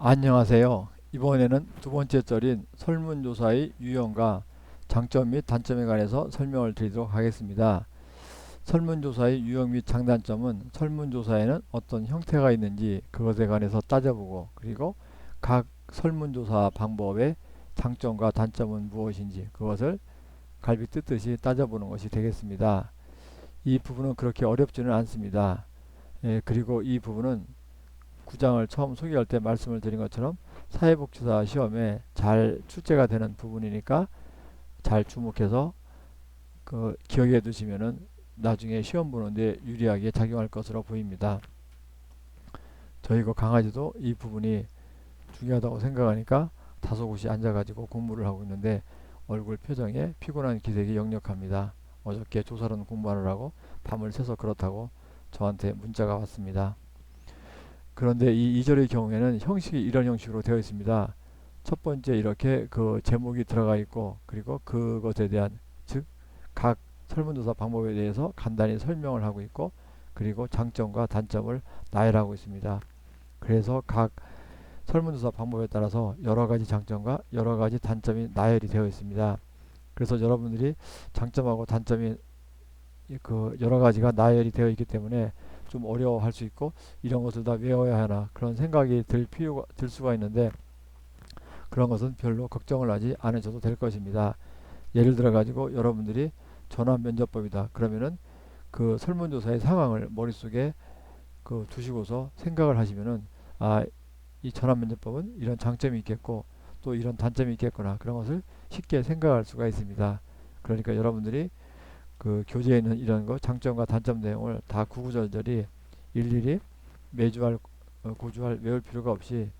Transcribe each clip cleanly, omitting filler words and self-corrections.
안녕하세요. 이번에는 두 번째 절인 설문조사의 유형과 장점 및 단점에 관해서 설명을 드리도록 하겠습니다. 설문조사의 유형 및 장단점은 설문조사에는 어떤 형태가 있는지 그것에 관해서 따져보고, 그리고 각 설문조사 방법의 장점과 단점은 무엇인지 그것을 갈비 뜯듯이 따져보는 것이 되겠습니다. 이 부분은 그렇게 어렵지는 않습니다. 그리고 이 부분은 구장을 처음 소개할 때 말씀을 드린 것처럼 사회복지사 시험에 잘 출제가 되는 부분이니까 잘 주목해서 기억해 두시면은 나중에 시험 보는데 유리하게 작용할 것으로 보입니다. 저희 강아지도 이 부분이 중요하다고 생각하니까 다소 곳이 앉아가지고 공부를 하고 있는데 얼굴 표정에 피곤한 기색이 역력합니다. 어저께 조사론 공부하느라고 밤을 새서 그렇다고 저한테 문자가 왔습니다. 그런데 이 2절의 경우에는 형식이 이런 형식으로 되어 있습니다. 첫 번째 이렇게 제목이 들어가 있고, 그리고 그것에 대한, 즉 각 설문조사 방법에 대해서 간단히 설명을 하고 있고, 그리고 장점과 단점을 나열하고 있습니다. 그래서 각 설문조사 방법에 따라서 여러 가지 장점과 여러 가지 단점이 나열이 되어 있습니다. 그래서 여러분들이 장점하고 단점이 여러 가지가 나열이 되어 있기 때문에 좀 어려워할 수 있고, 이런 것을 다 외워야 하나 그런 생각이 들 수가 있는데, 그런 것은 별로 걱정을 하지 않으셔도 될 것입니다. 예를 들어 가지고 여러분들이 전환 면접법이다 그러면은 그 설문조사의 상황을 머릿속에 두시고서 생각을 하시면은, 이 전환 면접법은 이런 장점이 있겠고 또 이런 단점이 있겠구나, 그런 것을 쉽게 생각할 수가 있습니다. 그러니까 여러분들이 교재에 있는 이런 장점과 단점 내용을 다 구구절절히 일일이 매주할 고주할 외울 필요가 없이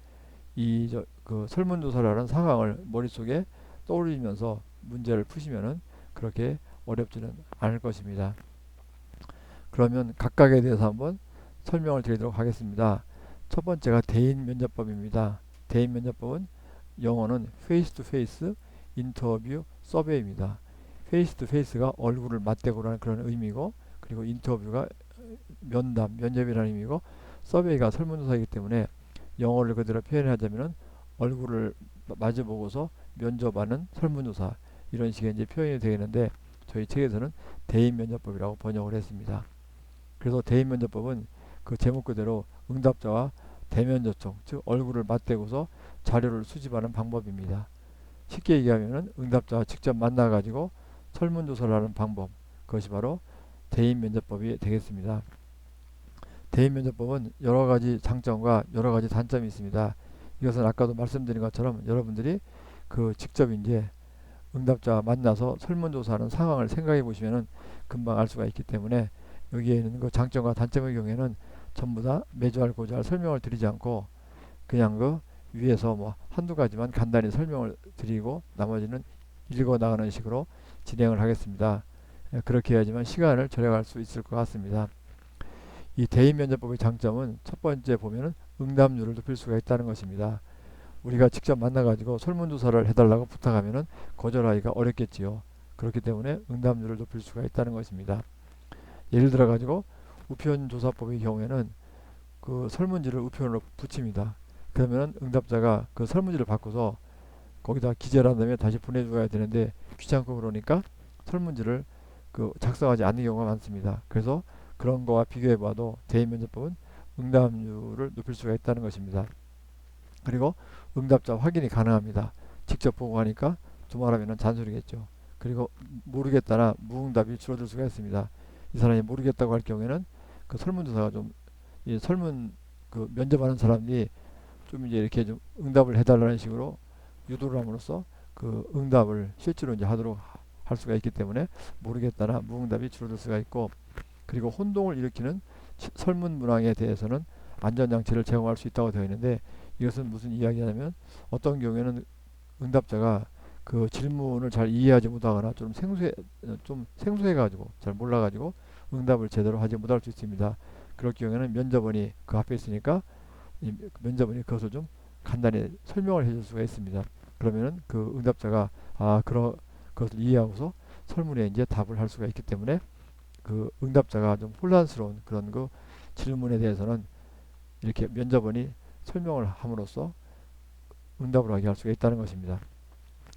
설문조사를 하는 상황을 머릿속에 떠올리면서 문제를 푸시면은 그렇게 어렵지는 않을 것입니다. 그러면 각각에 대해서 한번 설명을 드리도록 하겠습니다. 첫 번째가 대인 면접법입니다. 대인 면접법은 영어는 페이스 투 페이스 인터뷰 서베이입니다. 페이스 투 페이스가 얼굴을 맞대고라는 그런 의미고, 그리고 인터뷰가 면담, 면접이라는 의미고, 서베이가 설문조사이기 때문에 영어를 그대로 표현하자면은 얼굴을 마주보고서 면접하는 설문조사, 이런 식의 이제 표현이 되겠는데, 저희 책에서는 대인 면접법이라고 번역을 했습니다. 그래서 대인 면접법은 그 제목 그대로 응답자와 대면 접촉, 즉 얼굴을 맞대고서 자료를 수집하는 방법입니다. 쉽게 얘기하면은 응답자와 직접 만나가지고 설문조사를 하는 방법, 그것이 바로 대인 면접법이 되겠습니다. 대인 면접법은 여러 가지 장점과 여러 가지 단점이 있습니다. 이것은 아까도 말씀드린 것처럼 여러분들이 직접 이제 응답자와 만나서 설문조사하는 상황을 생각해 보시면은 금방 알 수가 있기 때문에, 여기에 있는 장점과 단점의 경우에는 전부 다 매주할 고주할 설명을 드리지 않고 그냥 위에서 뭐 한두 가지만 간단히 설명을 드리고 나머지는 읽어 나가는 식으로 진행을 하겠습니다. 그렇게 해야지만 시간을 절약할 수 있을 것 같습니다. 이 대인 면접법의 장점은 첫 번째 보면은 응답률을 높일 수가 있다는 것입니다. 우리가 직접 만나가지고 설문조사를 해달라고 부탁하면은 거절하기가 어렵겠지요. 그렇기 때문에 응답률을 높일 수가 있다는 것입니다. 예를 들어 가지고 우편조사법의 경우에는 설문지를 우편으로 붙입니다. 그러면 응답자가 그 설문지를 받고서 거기다 기재를 한 다음에 다시 보내줘야 되는데 귀찮고 그러니까 설문지를 작성하지 않는 경우가 많습니다. 그래서 그런 거와 비교해봐도 대인면접법은 응답률을 높일 수가 있다는 것입니다. 그리고 응답자 확인이 가능합니다. 직접 보고 하니까 두말하면 잔소리겠죠. 그리고 모르겠다나 무응답이 줄어들 수가 있습니다. 이 사람이 모르겠다고 할 경우에는 설문조사가 좀, 이 설문 면접하는 사람들이 좀 이제 이렇게 좀 응답을 해달라는 식으로 유도를 함으로써 응답을 실제로 이제 하도록 할 수가 있기 때문에 모르겠다나 무응답이 줄어들 수가 있고, 그리고 혼동을 일으키는 설문 문항에 대해서는 안전장치를 제공할 수 있다고 되어 있는데, 이것은 무슨 이야기냐면 어떤 경우에는 응답자가 질문을 잘 이해하지 못하거나 좀 생소해 가지고 잘 몰라 가지고 응답을 제대로 하지 못할 수 있습니다. 그럴 경우에는 면접원이 그 앞에 있으니까 이 면접원이 그것을 좀 간단히 설명을 해줄 수가 있습니다. 그러면은 응답자가 그것을 이해하고서 설문에 이제 답을 할 수가 있기 때문에 응답자가 좀 혼란스러운 그런 질문에 대해서는 이렇게 면접원이 설명을 함으로써 응답을 하게 할 수가 있다는 것입니다.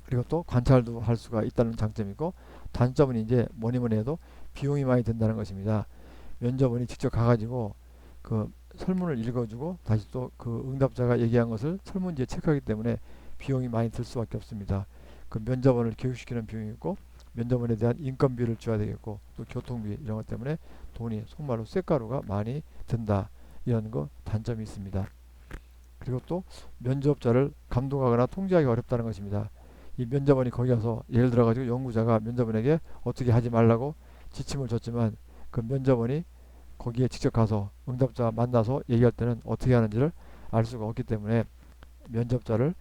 그리고 또 관찰도 할 수가 있다는 장점이고, 단점은 이제 뭐니 뭐니 해도 비용이 많이 든다는 것입니다. 면접원이 직접 가가지고 그 설문을 읽어주고 다시 또 그 응답자가 얘기한 것을 설문지에 체크하기 때문에 비용이 많이 들 수밖에 없습니다. 그 면접원을 교육시키는 비용이 있고, 면접원에 대한 인건비를 줘야 되겠고, 또 교통비 이런 것 때문에 돈이 속말로 쇳가루가 많이 든다, 이런 거 단점이 있습니다. 그리고 또 면접자를 감독하거나 통제하기 어렵다는 것입니다. 이 면접원이 거기 가서 예를 들어 가지고 연구자가 면접원에게 어떻게 하지 말라고 지침을 줬지만, 그 면접원이 거기에 직접 가서 응답자 만나서 얘기할 때는 어떻게 하는지를 알 수가 없기 때문에 면접자를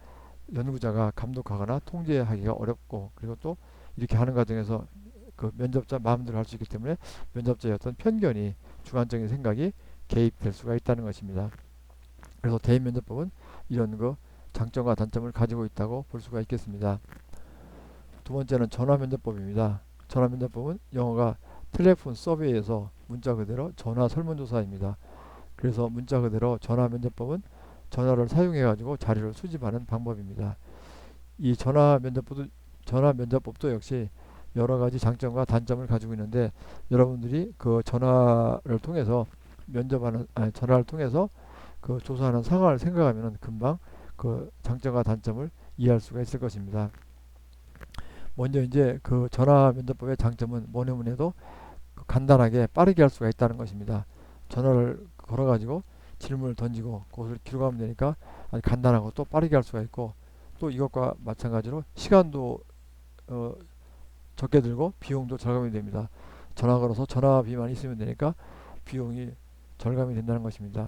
연구자가 감독하거나 통제하기가 어렵고, 그리고 또 이렇게 하는 과정에서 그 면접자 마음대로 할 수 있기 때문에 면접자의 어떤 편견이, 주관적인 생각이 개입될 수가 있다는 것입니다. 그래서 대인면접법은 이런 거 장점과 단점을 가지고 있다고 볼 수가 있겠습니다. 두 번째는 전화면접법입니다. 전화면접법은 영어가 텔레폰 서베이에서 문자 그대로 전화 설문조사입니다. 그래서 문자 그대로 전화면접법은 전화를 사용해 가지고 자료를 수집하는 방법입니다. 이 전화면접법도 역시 여러 가지 장점과 단점을 가지고 있는데, 여러분들이 그 전화를 통해서 전화를 통해서 그 조사하는 상황을 생각하면 금방 그 장점과 단점을 이해할 수가 있을 것입니다. 먼저 이제 그 전화 면접법의 장점은 뭐니 뭐니 해도 간단하게 빠르게 할 수가 있다는 것입니다. 전화를 걸어가지고 질문을 던지고 그것을 기록하면 되니까 아주 간단하고 또 빠르게 할 수가 있고, 또 이것과 마찬가지로 시간도 적게 들고 비용도 절감이 됩니다. 전화 걸어서 전화비만 있으면 되니까 비용이 절감이 된다는 것입니다.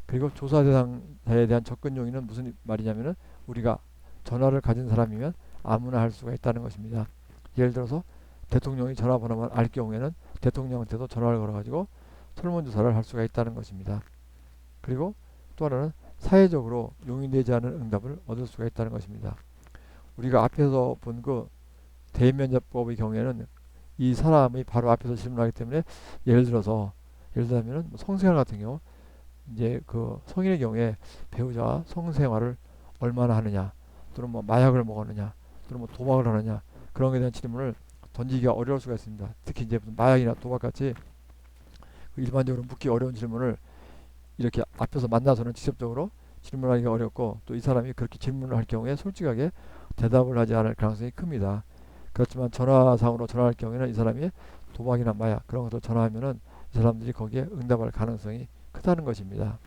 그리고 조사 대상자에 대한 접근 용의는 무슨 말이냐면은, 우리가 전화를 가진 사람이면 아무나 할 수가 있다는 것입니다. 예를 들어서 대통령이 전화번호만 알 경우에는 대통령한테도 전화를 걸어가지고 설문조사를 할 수가 있다는 것입니다. 그리고 또 하나는 사회적으로 용인되지 않은 응답을 얻을 수가 있다는 것입니다. 우리가 앞에서 본 그 대면접법의 경우에는 이 사람이 바로 앞에서 질문하기 때문에, 예를 들자면은 성생활 같은 경우, 이제 그 성인의 경우에 배우자와 성생활을 얼마나 하느냐, 또는 뭐 마약을 먹었느냐, 또는 뭐 도박을 하느냐, 그런 것에 대한 질문을 던지기가 어려울 수가 있습니다. 특히 이제 마약이나 도박같이 일반적으로 묻기 어려운 질문을 이렇게 앞에서 만나서는 직접적으로 질문하기가 어렵고, 또 이 사람이 그렇게 질문을 할 경우에 솔직하게 대답을 하지 않을 가능성이 큽니다. 그렇지만 전화상으로 전화할 경우에는 이 사람이 도박이나 마약 그런 것을 전화하면은 이 사람들이 거기에 응답할 가능성이 크다는 것입니다.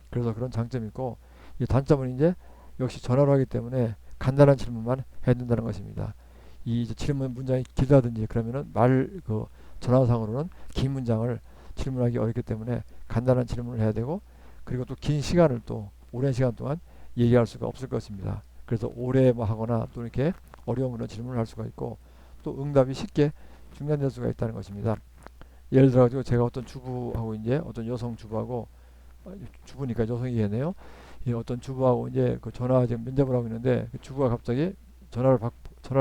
그래서 그런 장점이 있고, 이 단점은 이제 역시 전화로 하기 때문에 간단한 질문만 해야 된다는 것입니다. 이 질문 문장이 길다든지 그러면은 전화상으로는 긴 문장을 질문하기 어렵기 때문에 간단한 질문을 해야 되고, 그리고 또 긴 시간을, 또 오랜 시간 동안 얘기할 수가 없을 것입니다. 그래서 오래 뭐 하거나 또 이렇게 어려운 그런 질문을 할 수가 있고, 또 응답이 쉽게 중단될 수가 있다는 것입니다. 예를 들어 가지고 제가 어떤 주부하고 이제 어떤 여성 주부하고, 주부니까 여성이겠네요. 이 어떤 주부하고 이제 그 전화 지금 면접을 하고 있는데, 그 주부가 갑자기 전화를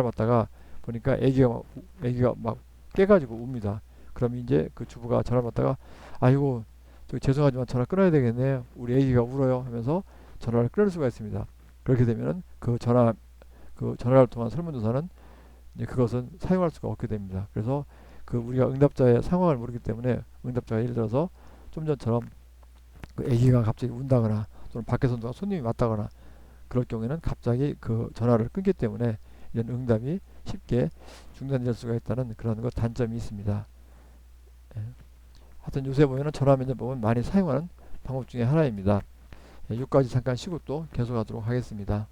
받다가 보니까 아기가 막 깨가지고 웁니다. 그럼 이제 그 주부가 전화를 받다가, 아이고 저기 죄송하지만 전화 끊어야 되겠네요, 우리 아기가 울어요, 하면서 전화를 끊을 수가 있습니다. 그렇게 되면은 그 전화를 통한 설문조사는 이제 그것은 사용할 수가 없게 됩니다. 그래서 그 우리가 응답자의 상황을 모르기 때문에, 응답자가 예를 들어서 좀 전처럼 그 아기가 갑자기 운다거나, 또는 밖에서 누가 손님이 왔다거나 그럴 경우에는 갑자기 그 전화를 끊기 때문에 이런 응답이 쉽게 중단될 수가 있다는 그런 것 단점이 있습니다. 예. 하여튼 요새 보면은 전화 면접법은 많이 사용하는 방법 중에 하나입니다. 예, 여기까지 잠깐 쉬고 또 계속하도록 하겠습니다.